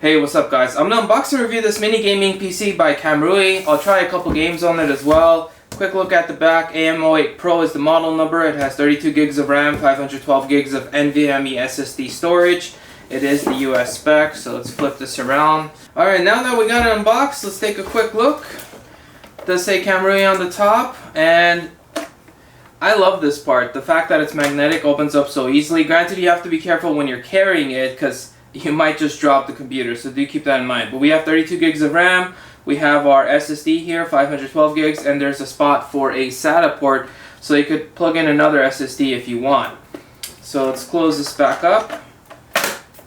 Hey, what's up guys? I'm gonna unbox and review this mini gaming PC by KAMRUI. I'll try a couple games on it as well. Quick look at the back. AM08 Pro is the model number. It has 32 gigs of RAM, 512 gigs of NVMe SSD storage. It is the US spec, so let's flip this around. Alright, now that we got it unboxed, let's take a quick look. It does say KAMRUI on the top, and I love this part. The fact that it's magnetic opens up so easily. Granted, you have to be careful when you're carrying it because you might just drop the computer, so do keep that in mind. But we have 32 gigs of RAM, we have our SSD here, 512 gigs, and there's a spot for a SATA port, so you could plug in another SSD if you want. So let's close this back up.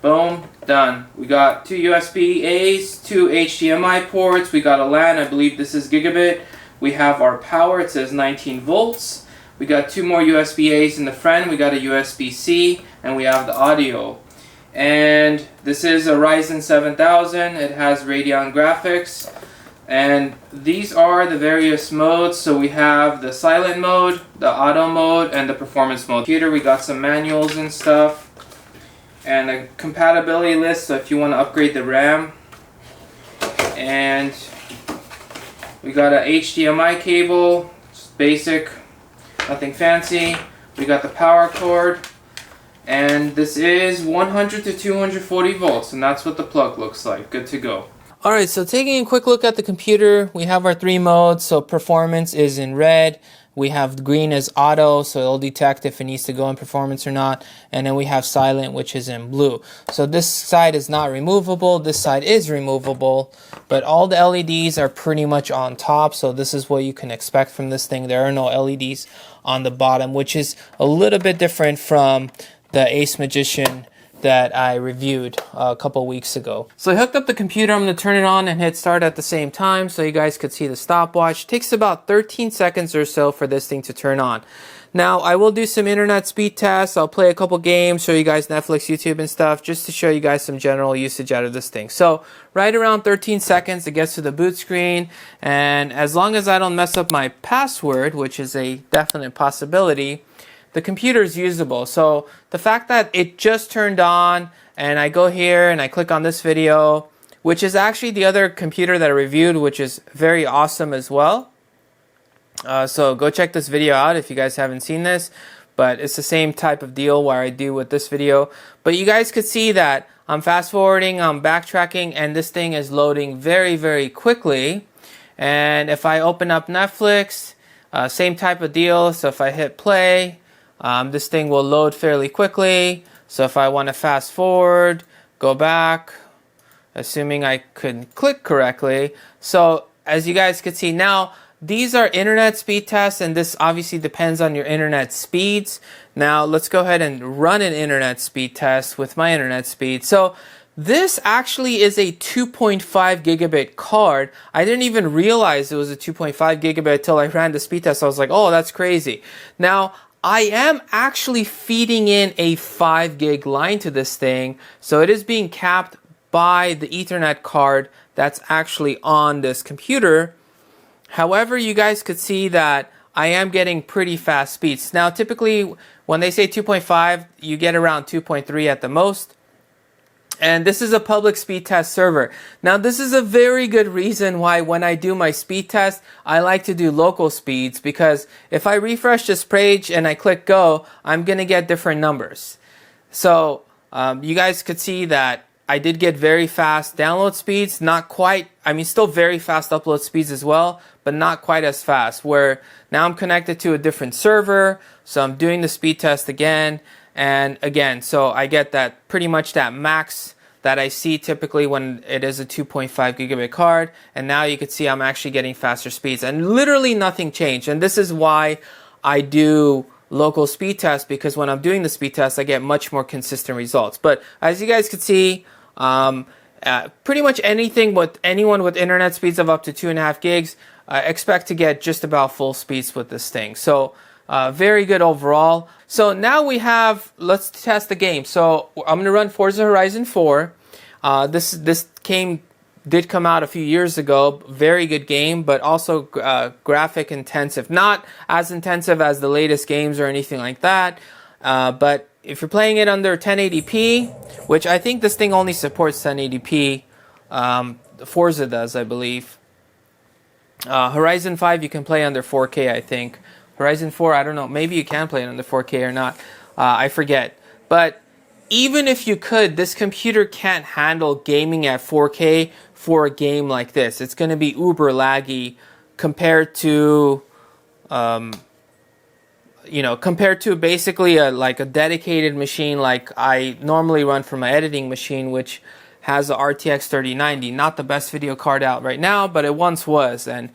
Boom, done. We got two USB-A's, two HDMI ports, we got a LAN, I believe this is gigabit. We have our power, it says 19 volts. We got two more USB-A's in the front, we got a USB-C, and we have the audio. And this is a Ryzen 7000. It has Radeon graphics, and these are the various modes. So we have the silent mode, the auto mode, and the performance mode. Here we got some manuals and stuff, and a compatibility list, so if you want to upgrade the RAM. And we got a HDMI cable, just basic, nothing fancy. We got the power cord. And this is 100 to 240 volts, and that's what the plug looks like. Good to go. Alright, so taking a quick look at the computer, we have our three modes. So performance is in red. We have green as auto, so it'll detect if it needs to go in performance or not. And then we have silent, which is in blue. So this side is not removable, this side is removable. But all the LEDs are pretty much on top, so this is what you can expect from this thing. There are no LEDs on the bottom, which is a little bit different from the Ace Magician that I reviewed a couple weeks ago. So I hooked up the computer. I'm going to turn it on and hit start at the same time so you guys could see the stopwatch. It takes about 13 seconds or so for this thing to turn on. Now I will do some internet speed tests. I'll play a couple games, show you guys Netflix, YouTube and stuff, just to show you guys some general usage out of this thing. So right around 13 seconds it gets to the boot screen, and as long as I don't mess up my password, which is a definite possibility, the computer is usable. So the fact that it just turned on, and I go here and I click on this video, which is actually the other computer that I reviewed, which is very awesome as well. So go check this video out if you guys haven't seen this, but it's the same type of deal where I do with this video. But you guys could see that I'm fast forwarding, I'm backtracking, and this thing is loading very, very quickly. And if I open up Netflix, same type of deal. So if I hit play, this thing will load fairly quickly. So if I want to fast forward, go back, assuming I could click correctly. So as you guys can see now, these are internet speed tests, and this obviously depends on your internet speeds. Now let's go ahead and run an internet speed test with my internet speed. So this actually is a 2.5 gigabit card. I didn't even realize it was a 2.5 gigabit until I ran the speed test. I was like, oh, that's crazy. Now I am actually feeding in a 5 gig line to this thing, so it is being capped by the Ethernet card that's actually on this computer. However, you guys could see that I am getting pretty fast speeds. Now typically when they say 2.5, you get around 2.3 at the most. And this is a public speed test server. Now this is a very good reason why when I do my speed test, I like to do local speeds, because if I refresh this page and I click go, I'm going to get different numbers. So you guys could see that I did get very fast download speeds, not quite, I mean still very fast upload speeds as well, but not quite as fast, where now I'm connected to a different server, so I'm doing the speed test again. And again, so I get that pretty much that max that I see typically when it is a 2.5 gigabit card. And now you can see I'm actually getting faster speeds, and literally nothing changed. And this is why I do local speed tests, because when I'm doing the speed test, I get much more consistent results. But as you guys can see, pretty much anything with anyone with internet speeds of up to 2.5 gigs, expect to get just about full speeds with this thing. So very good overall. So now we have, let's test the game. So I'm going to run Forza Horizon 4. This did come out a few years ago. Very good game, but also graphic intensive. Not as intensive as the latest games or anything like that, but if you're playing it under 1080p, which I think this thing only supports 1080p, Forza does, I believe. Horizon 5 you can play under 4K, I think. Horizon 4, I don't know, maybe you can play it under 4K or not. I forget. But even if you could, this computer can't handle gaming at 4K for a game like this. It's going to be uber laggy compared to, compared to basically like a dedicated machine like I normally run for my editing machine, which has a RTX 3090. Not the best video card out right now, but it once was, and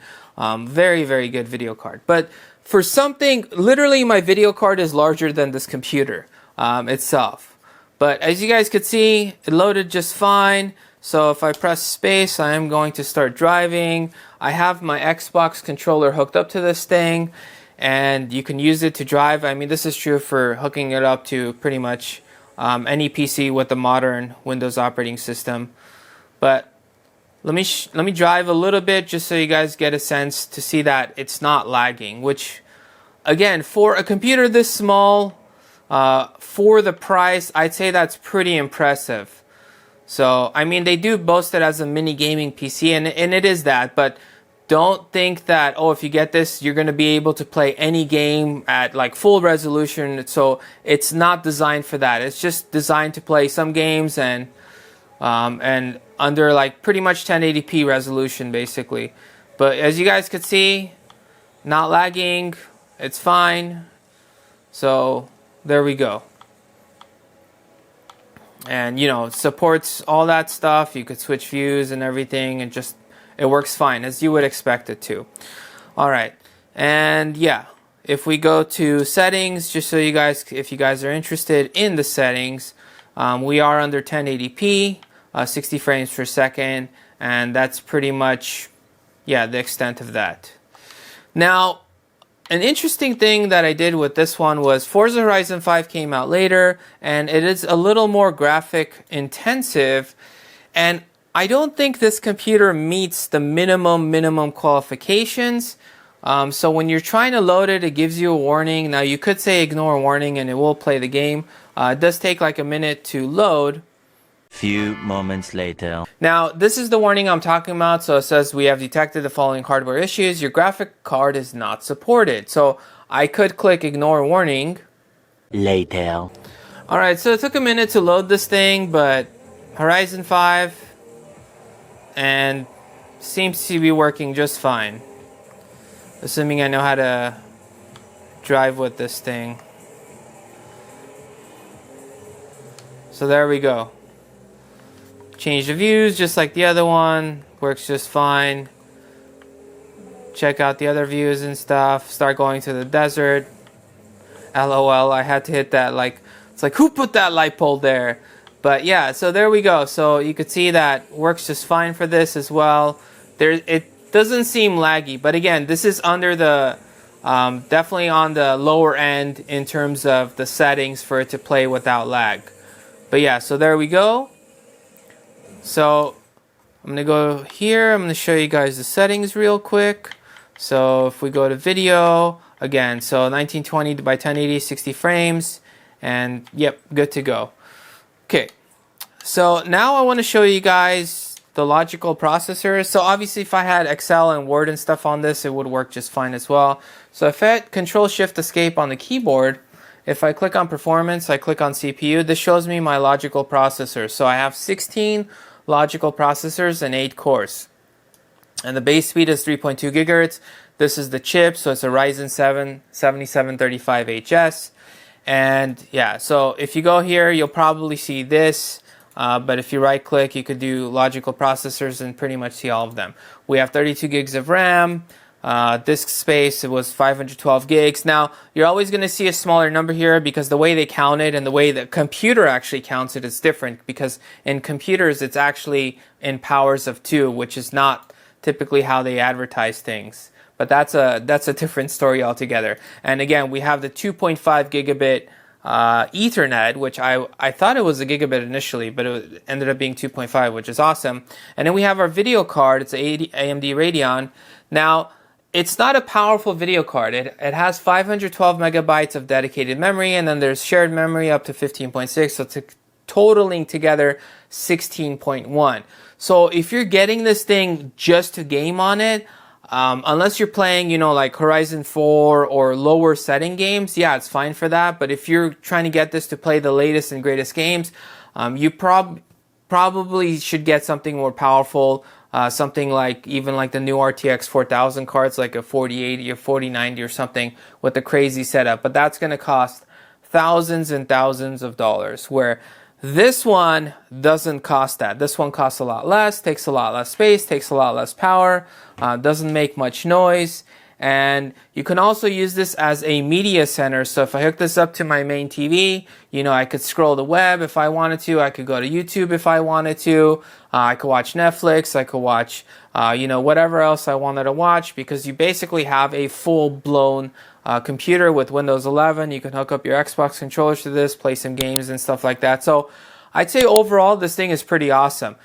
very, very good video card. But for something, literally my video card is larger than this computer itself. But as you guys could see, it loaded just fine. So if I press space, I am going to start driving. I have my Xbox controller hooked up to this thing, and you can use it to drive. I mean, this is true for hooking it up to pretty much any PC with a modern Windows operating system. But let me drive a little bit just so you guys get a sense to see that it's not lagging, which again, for a computer this small, for the price, I'd say that's pretty impressive. So, I mean, they do boast it as a mini gaming PC, and it is that, but don't think that, oh, if you get this, you're going to be able to play any game at like full resolution. So it's not designed for that. It's just designed to play some games and under like pretty much 1080p resolution basically. But as you guys could see, not lagging, it's fine. So there we go. And it supports all that stuff. You could switch views and everything, and just it works fine as you would expect it to. All right, and yeah, if we go to settings, just so you guys, if you guys are interested in the settings, we are under 1080p, 60 frames per second, and that's pretty much, yeah, the extent of that. Now, an interesting thing that I did with this one was Forza Horizon 5 came out later, and it is a little more graphic intensive, and I don't think this computer meets the minimum qualifications. So when you're trying to load it, it gives you a warning. Now you could say ignore warning and it will play the game. It does take like a minute to load. Few moments later. Now, this is the warning I'm talking about. So it says we have detected the following hardware issues. Your graphic card is not supported. So I could click ignore warning. Later. Alright, so it took a minute to load this thing, but Horizon 5 and seems to be working just fine. Assuming I know how to drive with this thing. So there we go. Change the views just like the other one. Works just fine. Check out the other views and stuff. Start going to the desert. LOL, I had to hit that like, it's like, who put that light pole there? But yeah, so there we go. So you could see that works just fine for this as well. It doesn't seem laggy, but again, this is under the, definitely on the lower end in terms of the settings for it to play without lag. But yeah, so there we go. So I'm gonna go here. I'm gonna show you guys the settings real quick. So if we go to video, again, so 1920 by 1080, 60 frames, and yep, good to go. Okay, so now I want to show you guys the logical processors. So obviously if I had Excel and Word and stuff on this, it would work just fine as well. So if I hit Control-Shift-Escape on the keyboard, if I click on Performance, I click on CPU, this shows me my logical processors. So I have 16 logical processors and 8 cores. And the base speed is 3.2 gigahertz. This is the chip, so it's a Ryzen 7 7735HS. And yeah, so if you go here, you'll probably see this. But if you right click, you could do logical processors and pretty much see all of them. We have 32 gigs of RAM. Disk space, it was 512 gigs. Now, you're always going to see a smaller number here because the way they count it and the way the computer actually counts it is different, because in computers, it's actually in powers of 2, which is not typically how they advertise things. But that's a different story altogether. And again, we have the 2.5 gigabit Ethernet, which I thought it was a gigabit initially, but it ended up being 2.5, which is awesome. And then we have our video card. It's an AMD Radeon. Now, it's not a powerful video card. It has 512 megabytes of dedicated memory, and then there's shared memory up to 15.6, so it's totaling together 16.1. So if you're getting this thing just to game on it, unless you're playing, you know, like Horizon 4 or lower setting games, yeah, it's fine for that. But if you're trying to get this to play the latest and greatest games, you probably should get something more powerful. Something like even like the new RTX 4000 cards, like a 4080 or 4090 or something with a crazy setup. But that's going to cost thousands and thousands of dollars, where this one doesn't cost that. This one costs a lot less, takes a lot less space, takes a lot less power, doesn't make much noise. And you can also use this as a media center. So if I hook this up to my main TV, you know, I could scroll the web if I wanted to. I could go to YouTube if I wanted to. I could watch Netflix. I could watch, you know, whatever else I wanted to watch, because you basically have a full-blown computer with Windows 11. You can hook up your Xbox controllers to this, play some games and stuff like that. So I'd say overall, this thing is pretty awesome.